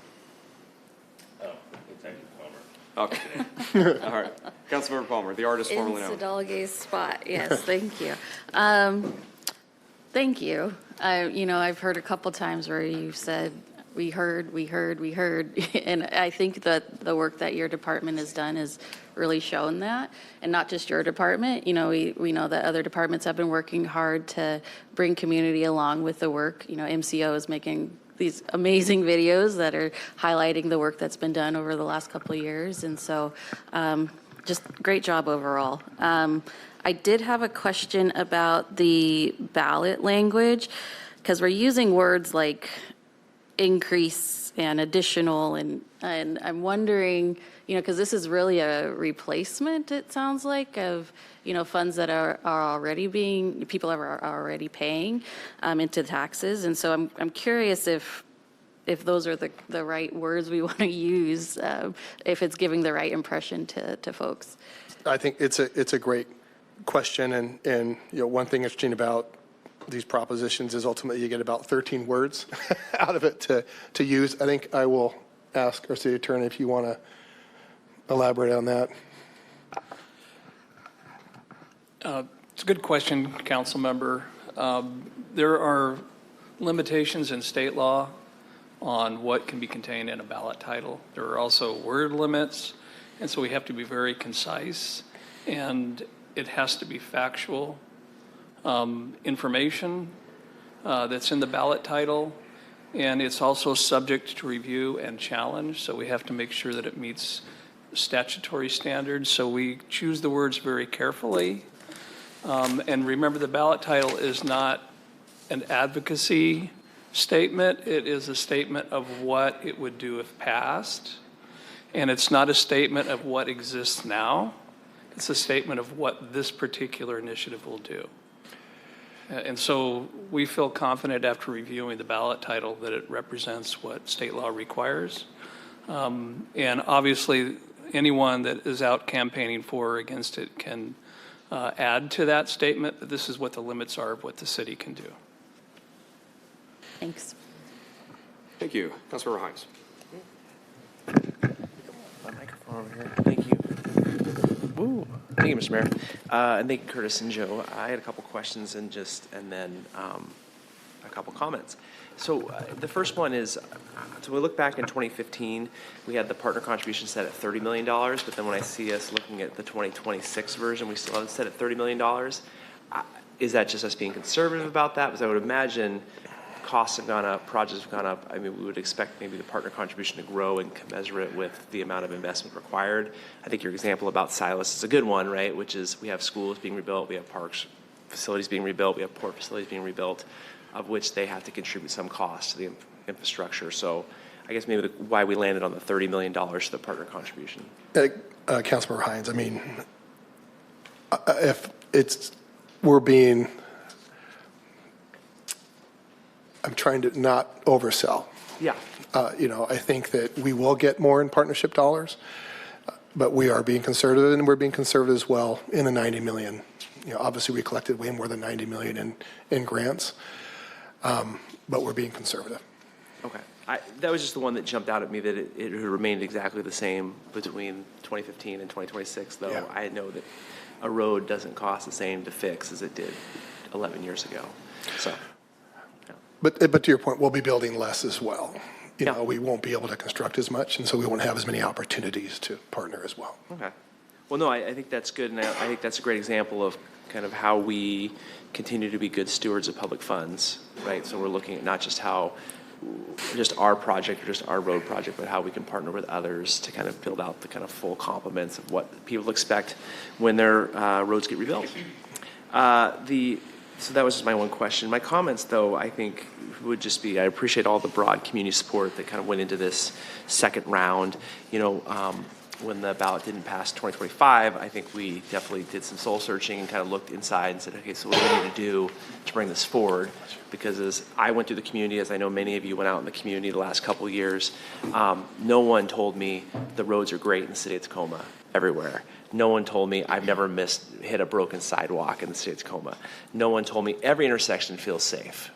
Okay. All right. Councilmember Palmer, the artist formerly known. In Sidalga's spot, yes, thank you. Thank you. I've heard a couple times where you've said, we heard. And I think that the work that your department has done has really shown that. And not just your department. We know that other departments have been working hard to bring community along with the work. MCO is making these amazing videos that are highlighting the work that's been done over the last couple of years. And so just great job overall. I did have a question about the ballot language, because we're using words like increase and additional, and I'm wondering, because this is really a replacement, it sounds like, of funds that are already people are already paying into taxes. And so I'm curious if those are the right words we want to use, if it's giving the right impression to folks. I think it's a great question, and one thing interesting about these propositions is ultimately you get about 13 words out of it to use. I think I will ask our city attorney if you want to elaborate on that. It's a good question, council member. There are limitations in state law on what can be contained in a ballot title. There are also word limits, and so we have to be very concise, and it has to be factual information that's in the ballot title, and it's also subject to review and challenge, so we have to make sure that it meets statutory standards. So we choose the words very carefully. And remember, the ballot title is not an advocacy statement. It is a statement of what it would do if passed. And it's not a statement of what exists now. It's a statement of what this particular initiative will do. And so we feel confident after reviewing the ballot title that it represents what state law requires. And obviously, anyone that is out campaigning for or against it can add to that statement that this is what the limits are of what the city can do. Thanks. Thank you. Councilmember Hines. My microphone over here. Thank you. Woo. Thank you, Mr. Mayor. And thank you, Curtis and Joe. I had a couple questions and then a couple comments. So the first one is, so we look back in 2015, we had the partner contribution set at $30 million, but then when I see us looking at the 2026 version, we still have it set at $30 million. Is that just us being conservative about that? Because I would imagine costs have gone up, projects have gone up. I mean, we would expect maybe the partner contribution to grow and commensurate with the amount of investment required. I think your example about Silas is a good one, right? Which is we have schools being rebuilt, we have parks facilities being rebuilt, we have port facilities being rebuilt, of which they have to contribute some cost to the infrastructure. So I guess maybe why we landed on the $30 million for the partner contribution. Councilmember Hines, I mean, if we're being, I'm trying to not oversell. Yeah. I think that we will get more in partnership dollars, but we are being conservative, and we're being conservative as well in the 90 million. Obviously we collected way more than 90 million in grants, but we're being conservative. Okay. That was just the one that jumped out at me, that it remained exactly the same between 2015 and 2026, though. Yeah. I know that a road doesn't cost the same to fix as it did 11 years ago. So, yeah. But to your point, we'll be building less as well. Yeah. We won't be able to construct as much, and so we won't have as many opportunities to partner as well. Okay. Well, no, I think that's good, and I think that's a great example of kind of how we continue to be good stewards of public funds, right? So we're looking at not just how just our project or just our road project, but how we can partner with others to kind of build out the kind of full complements of what people expect when their roads get rebuilt. So that was just my one question. My comments, though, I think would just be, I appreciate all the broad community support that kind of went into this second round. When the ballot didn't pass 2025, I think we definitely did some soul searching and kind of looked inside and said, okay, so what do we need to do to bring this forward? Because as I went through the community, as I know many of you went out in the community the last couple of years, no one told me the roads are great in the city of Tacoma everywhere. No one told me I've never hit a broken sidewalk in the city of Tacoma. No one told me every intersection feels safe.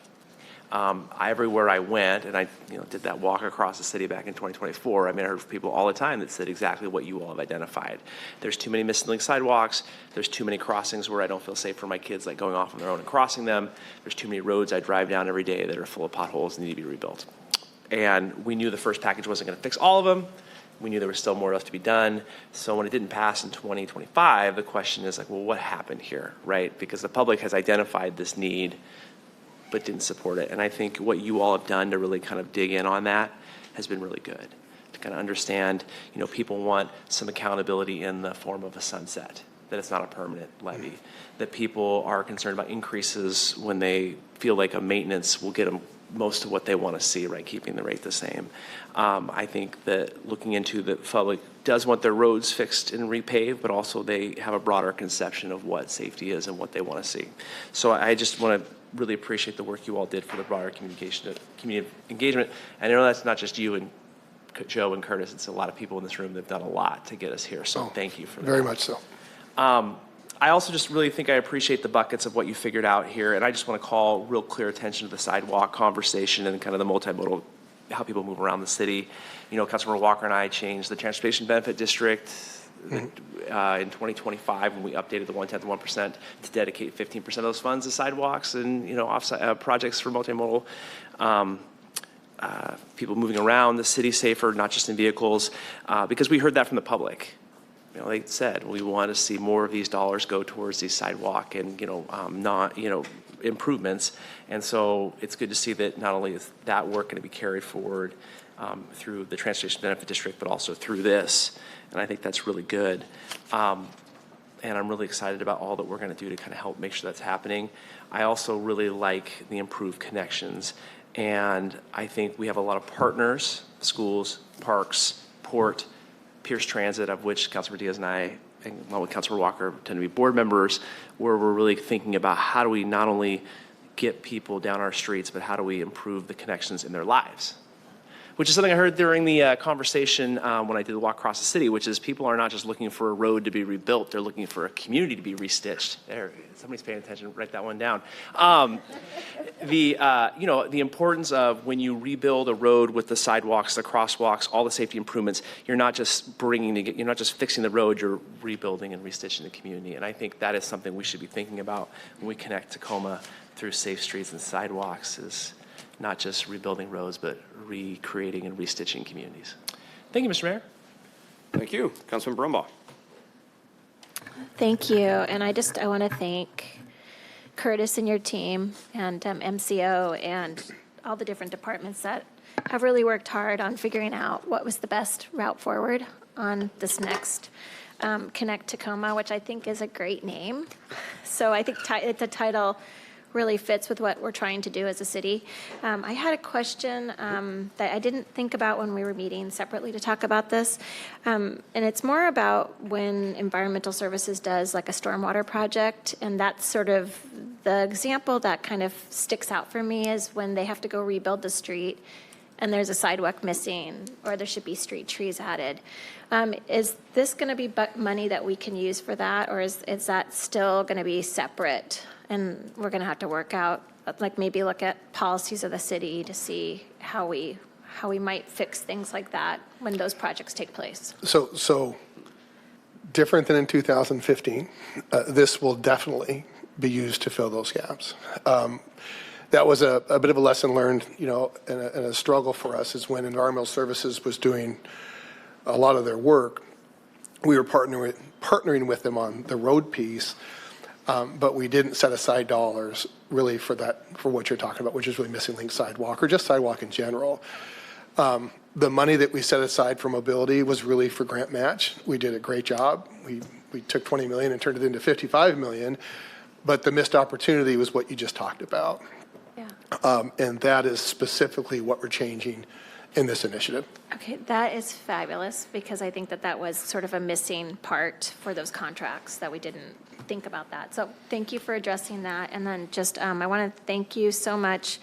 Everywhere I went, and I did that walk across the city back in 2024, I heard from people all the time that said exactly what you all have identified. There's too many mislinked sidewalks. There's too many crossings where I don't feel safe for my kids, like going off on their own and crossing them. There's too many roads I drive down every day that are full of potholes and need to be rebuilt. And we knew the first package wasn't going to fix all of them. We knew there was still more left to be done. So when it didn't pass in 2025, the question is like, well, what happened here, right? Because the public has identified this need but didn't support it. And I think what you all have done to really kind of dig in on that has been really good. To kind of understand, people want some accountability in the form of a sunset, that it's not a permanent levy, that people are concerned about increases when they feel like a maintenance will get them most of what they want to see, right, keeping the rate the same. I think that looking into the public does want their roads fixed and repaved, but also they have a broader conception of what safety is and what they want to see. So I just want to really appreciate the work you all did for the broader community engagement. And I know that's not just you and Joe and Curtis, it's a lot of people in this room that have done a lot to get us here. So thank you for that. Very much so. I also just really think I appreciate the buckets of what you figured out here. And I just want to call real clear attention to the sidewalk conversation and kind of the multimodal, how people move around the city. Councilmember Walker and I changed the transportation benefit district in 2025 when we updated the 1/10 of 1% to dedicate 15% of those funds to sidewalks and, offsite projects for multimodal people moving around the city safer, not just in vehicles, because we heard that from the public. They said, we want to see more of these dollars go towards these sidewalk and, improvements. And so it's good to see that not only is that work going to be carried forward through the Transportation Benefit District, but also through this. And I think that's really good. And I'm really excited about all that we're going to do to kind of help make sure that's happening. I also really like the improved connections. And I think we have a lot of partners, schools, parks, port, Pierce Transit, of which Councilor Diaz and I, along with Councilor Walker, tend to be board members, where we're really thinking about how do we not only get people down our streets, but how do we improve the connections in their lives? Which is something I heard during the conversation when I did the walk across the city, which is people are not just looking for a road to be rebuilt, they're looking for a community to be restitched. There, somebody's paying attention, write that one down. The importance of when you rebuild a road with the sidewalks, the crosswalks, all the safety improvements, you're not just fixing the road, you're rebuilding and restitching the community. And I think that is something we should be thinking about when we connect Tacoma through safe streets and sidewalks, is not just rebuilding roads, but recreating and restitching communities. Thank you, Mr. Mayor. Thank you. Councilman Brumbaugh. Thank you. And I want to thank Curtis and your team and MCO and all the different departments that have really worked hard on figuring out what was the best route forward on this next Connect Tacoma, which I think is a great name. So I think the title really fits with what we're trying to do as a city. I had a question that I didn't think about when we were meeting separately to talk about this. And it's more about when Environmental Services does like a stormwater project. And that's sort of the example that kind of sticks out for me is when they have to go rebuild the street and there's a sidewalk missing, or there should be street trees added. Is this going to be money that we can use for that, or is that still going to be separate? And we're going to have to work out, like maybe look at policies of the city to see how we might fix things like that when those projects take place. So different than in 2015, this will definitely be used to fill those gaps. That was a bit of a lesson learned, and a struggle for us is when Environmental Services was doing a lot of their work, we were partnering with them on the road piece, but we didn't set aside dollars really for what you're talking about, which is really missing link sidewalk or just sidewalk in general. The money that we set aside for mobility was really for grant match. We did a great job. We took 20 million and turned it into 55 million, but the missed opportunity was what you just talked about. Yeah. And that is specifically what we're changing in this initiative. Okay, that is fabulous, because I think that was sort of a missing part for those contracts that we didn't think about that. So thank you for addressing that. And then just, I want to thank you so much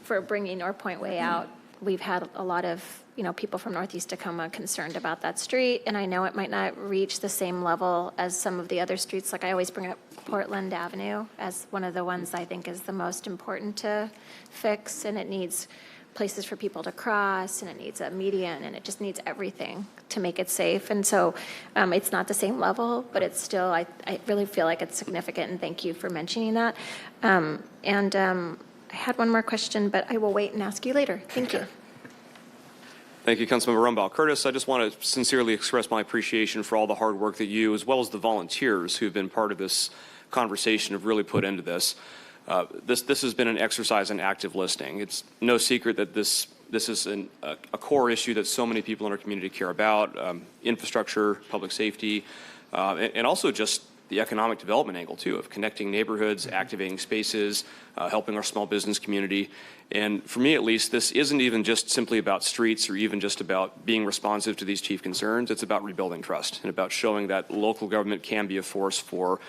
for bringing North Point Way out. We've had a lot of, people from Northeast Tacoma concerned about that street, and I know it might not reach the same level as some of the other streets. Like I always bring up Portland Avenue as one of the ones I think is the most important to fix, and it needs places for people to cross, and it needs a median, and it just needs everything to make it safe. And so it's not the same level, but it's still, I really feel like it's significant, and thank you for mentioning that. I had one more question, but I will wait and ask you later. Thank you. Thank you, Councilmember Rumbaugh. Curtis, I just want to sincerely express my appreciation for all the hard work that you, as well as the volunteers who've been part of this conversation, have really put into this. This has been an exercise in active listening. It's no secret that this is a core issue that so many people in our community care about, infrastructure, public safety, and also just the economic development angle, too, of connecting neighborhoods, activating spaces, helping our small business community. And for me, at least, this isn't even just simply about streets or even just about being responsive to these chief concerns. It's about rebuilding trust and about showing that local government can be a force for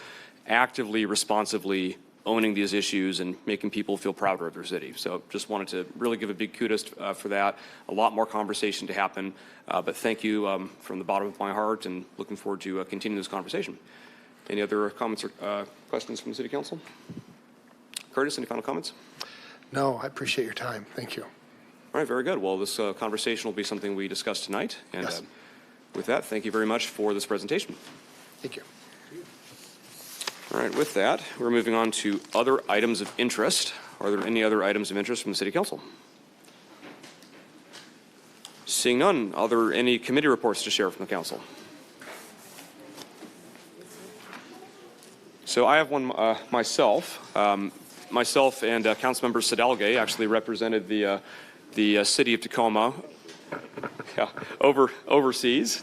actively, responsively owning these issues and making people feel prouder of their city. So just wanted to really give a big kudos for that. A lot more conversation to happen, but thank you from the bottom of my heart, and looking forward to continuing this conversation. Any other comments or questions from the City Council? Curtis, any final comments? No, I appreciate your time. Thank you. All right, very good. Well, this conversation will be something we discuss tonight, and Yes. With that, thank you very much for this presentation. Thank you. All right, with that, we're moving on to other items of interest. Are there any other items of interest from the City Council? Seeing none, are there any committee reports to share from the council? So I have one myself. Myself and Councilmember Sidalge actually represented the city of Tacoma overseas.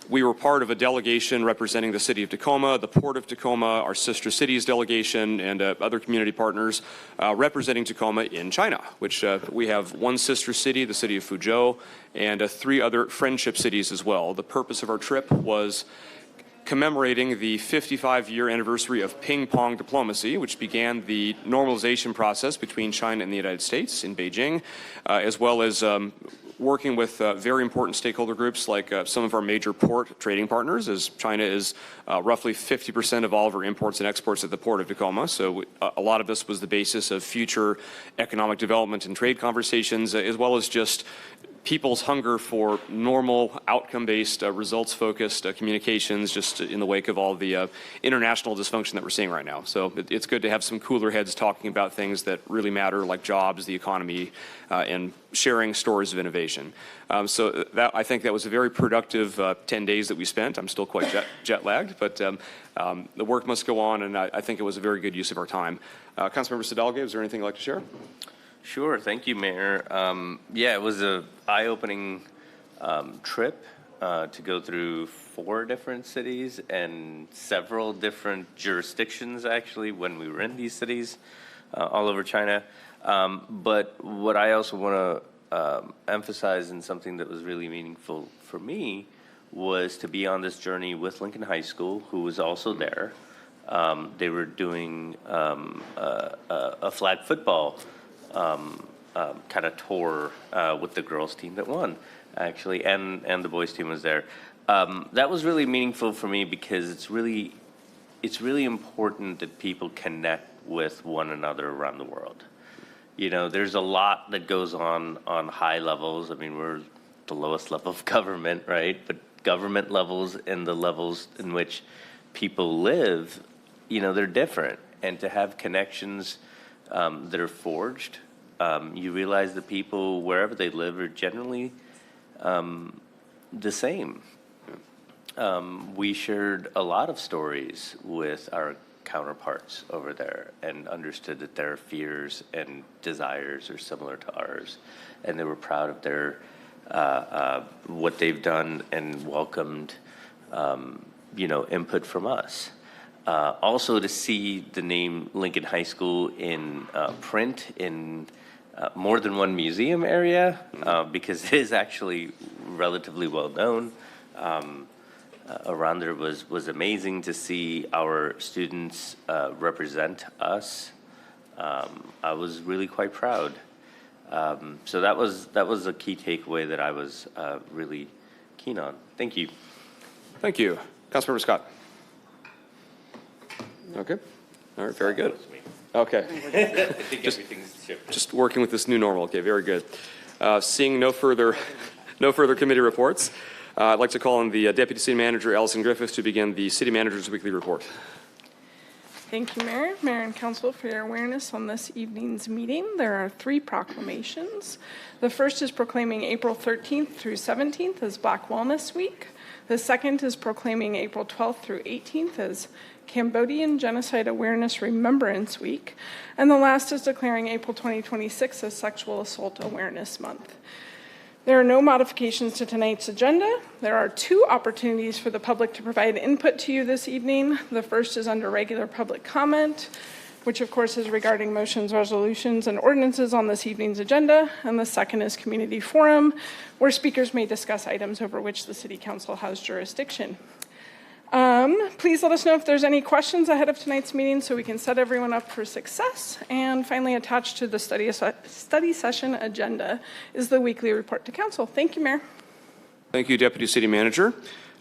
We were part of a delegation representing the city of Tacoma, the port of Tacoma, our sister cities delegation, and other community partners representing Tacoma in China, which we have one sister city, the city of Fuzhou, and 3 other friendship cities as well. The purpose of our trip was commemorating the 55-year anniversary of ping pong diplomacy, which began the normalization process between China and the United States in Beijing, as well as working with very important stakeholder groups like some of our major port trading partners, as China is roughly 50% of all of our imports and exports at the port of Tacoma. So a lot of this was the basis of future economic development and trade conversations, as well as just people's hunger for normal, outcome-based, results-focused communications just in the wake of all the international dysfunction that we're seeing right now. So it's good to have some cooler heads talking about things that really matter, like jobs, the economy, and sharing stories of innovation. So I think that was a very productive 10 days that we spent. I'm still quite jet-lagged, but the work must go on, and I think it was a very good use of our time. Councilmember Sidalge, is there anything you'd like to share? Sure. Thank you, Mayor. Yeah, it was an eye-opening trip to go through 4 different cities and several different jurisdictions, actually, when we were in these cities all over China. But what I also want to emphasize, and something that was really meaningful for me, was to be on this journey with Lincoln High School, who was also there. They were doing a flag football kind of tour with the girls team that won, actually, and the boys team was there. That was really meaningful for me because it's really important that people connect with one another around the world. You know, there's a lot that goes on high levels. I mean, we're the lowest level of government, right? But government levels and the levels in which people live, you know, they're different. And to have connections that are forged, you realize the people wherever they live are generally the same. We shared a lot of stories with our counterparts over there and understood that their fears and desires are similar to ours, and they were proud of their what they've done and welcomed input from us. Also, to see the name Lincoln High School in print in more than one museum area, because it is actually relatively well known around there, was amazing to see our students represent us. I was really quite proud. So that was a key takeaway that I was really keen on. Thank you. Thank you. Councilmember Scott. Okay. All right, very good. Okay. I think everything's shifted. Just working with this new normal. Okay, very good. Seeing no further committee reports, I'd like to call on the Deputy City Manager, Allison Griffith, to begin the City Manager's Weekly Report. Thank you, Mayor and Council, for your awareness on this evening's meeting. There are 3 proclamations. The first is proclaiming April 13th through 17th as Black Wellness Week. The second is proclaiming April 12th through 18th as Cambodian Genocide Awareness Remembrance Week. And the last is declaring April 2026 as Sexual Assault Awareness Month. There are no modifications to tonight's agenda. There are 2 opportunities for the public to provide input to you this evening. The first is under regular public comment, which of course is regarding motions, resolutions, and ordinances on this evening's agenda. And the second is community forum, where speakers may discuss items over which the City Council has jurisdiction. Please let us know if there's any questions ahead of tonight's meeting so we can set everyone up for success. And finally, attached to the study session agenda is the weekly report to council. Thank you, Mayor. Thank you, Deputy City Manager.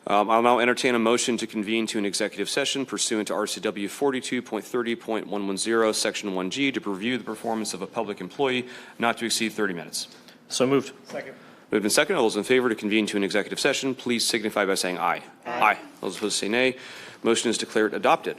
I'll now entertain a motion to convene to an executive session pursuant to RCW 42.30.110, Section 1G, to review the performance of a public employee not to exceed 30 minutes. So moved. Second. Moved and seconded. All those in favor to convene to an executive session, please signify by saying aye. Aye. Those opposed say nay. Motion is declared adopted.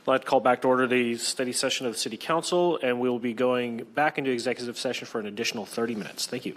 I'd like to call back to order the study session of the City Council, and we'll be going back into executive session for an additional 30 minutes. Thank you.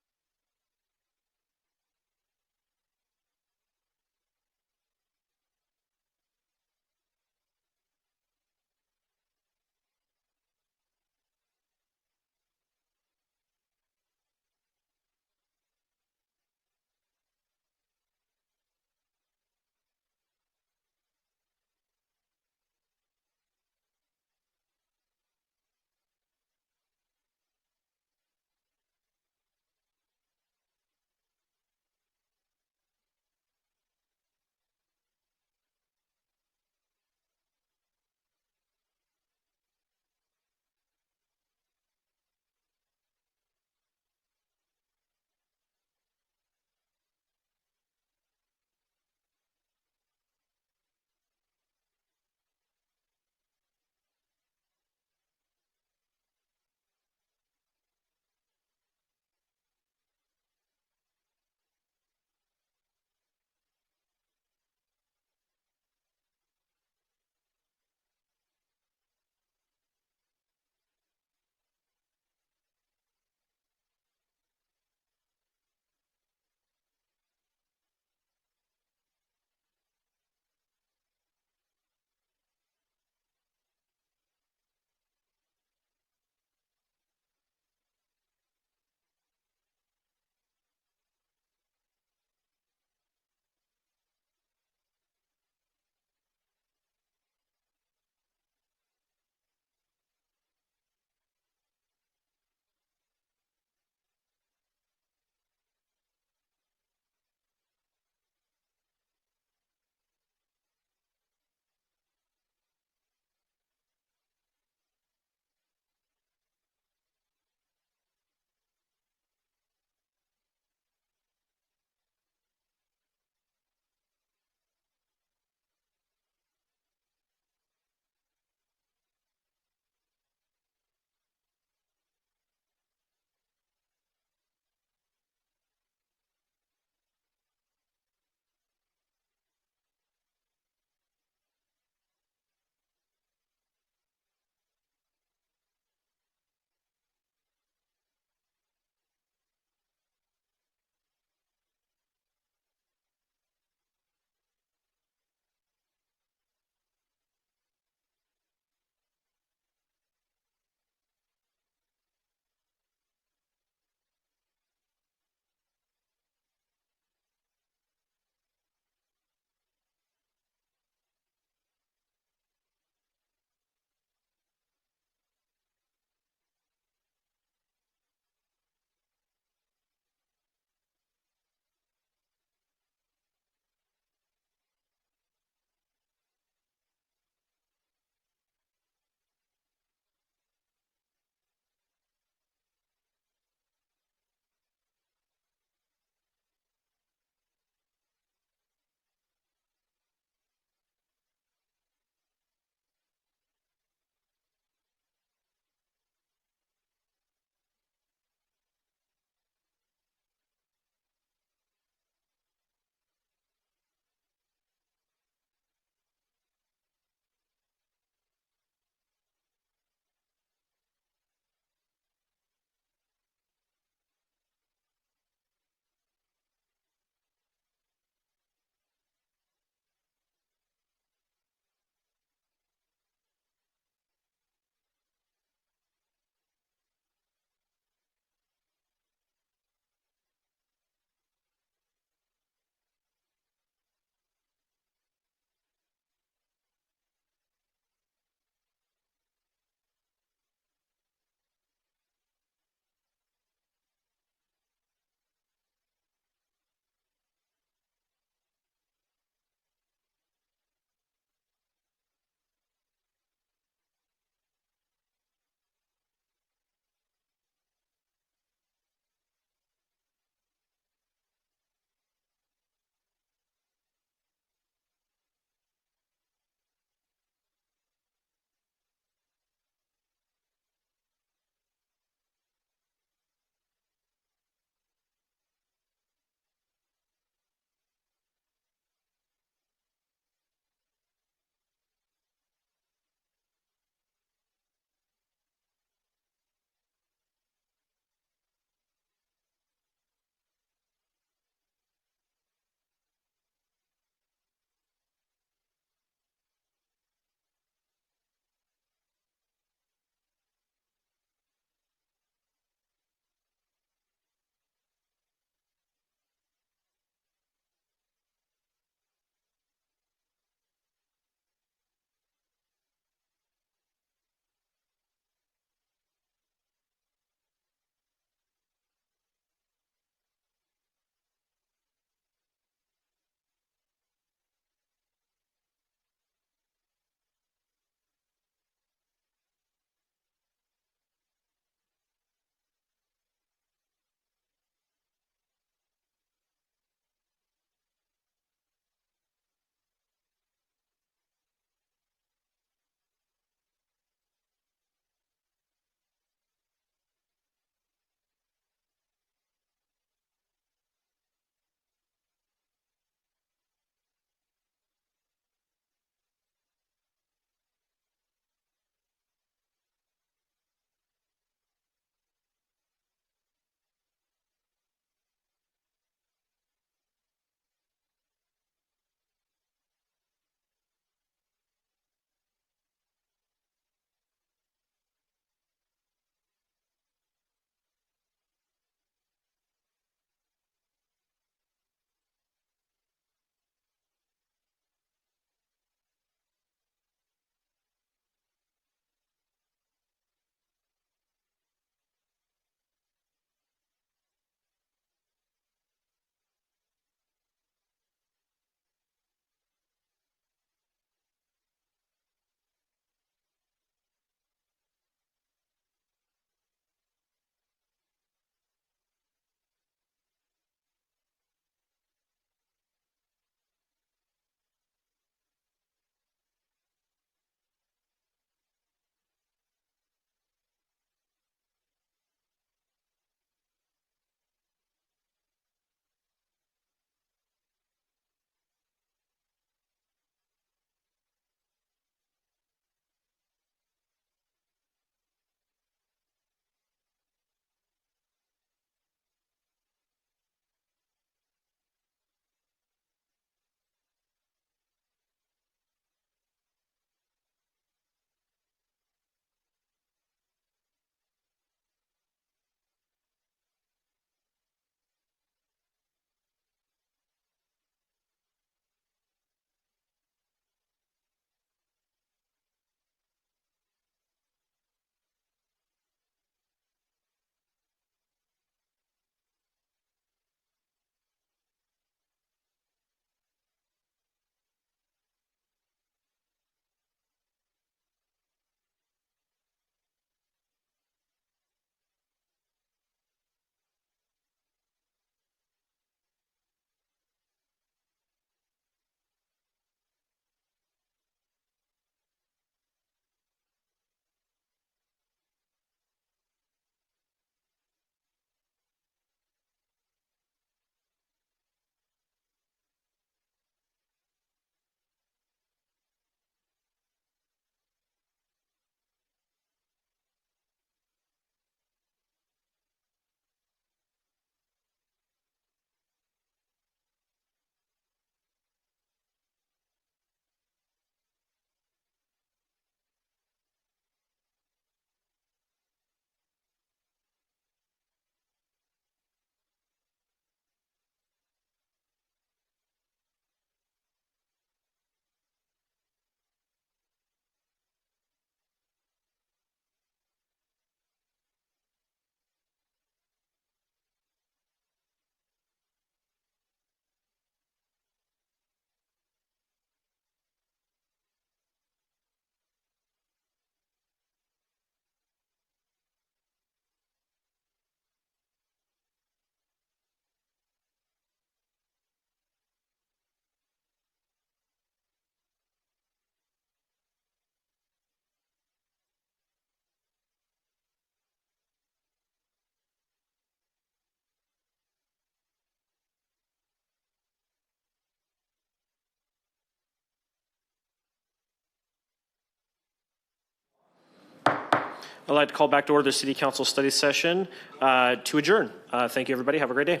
I'd like to call back to order the City Council study session to adjourn. Thank you, everybody. Have a great day.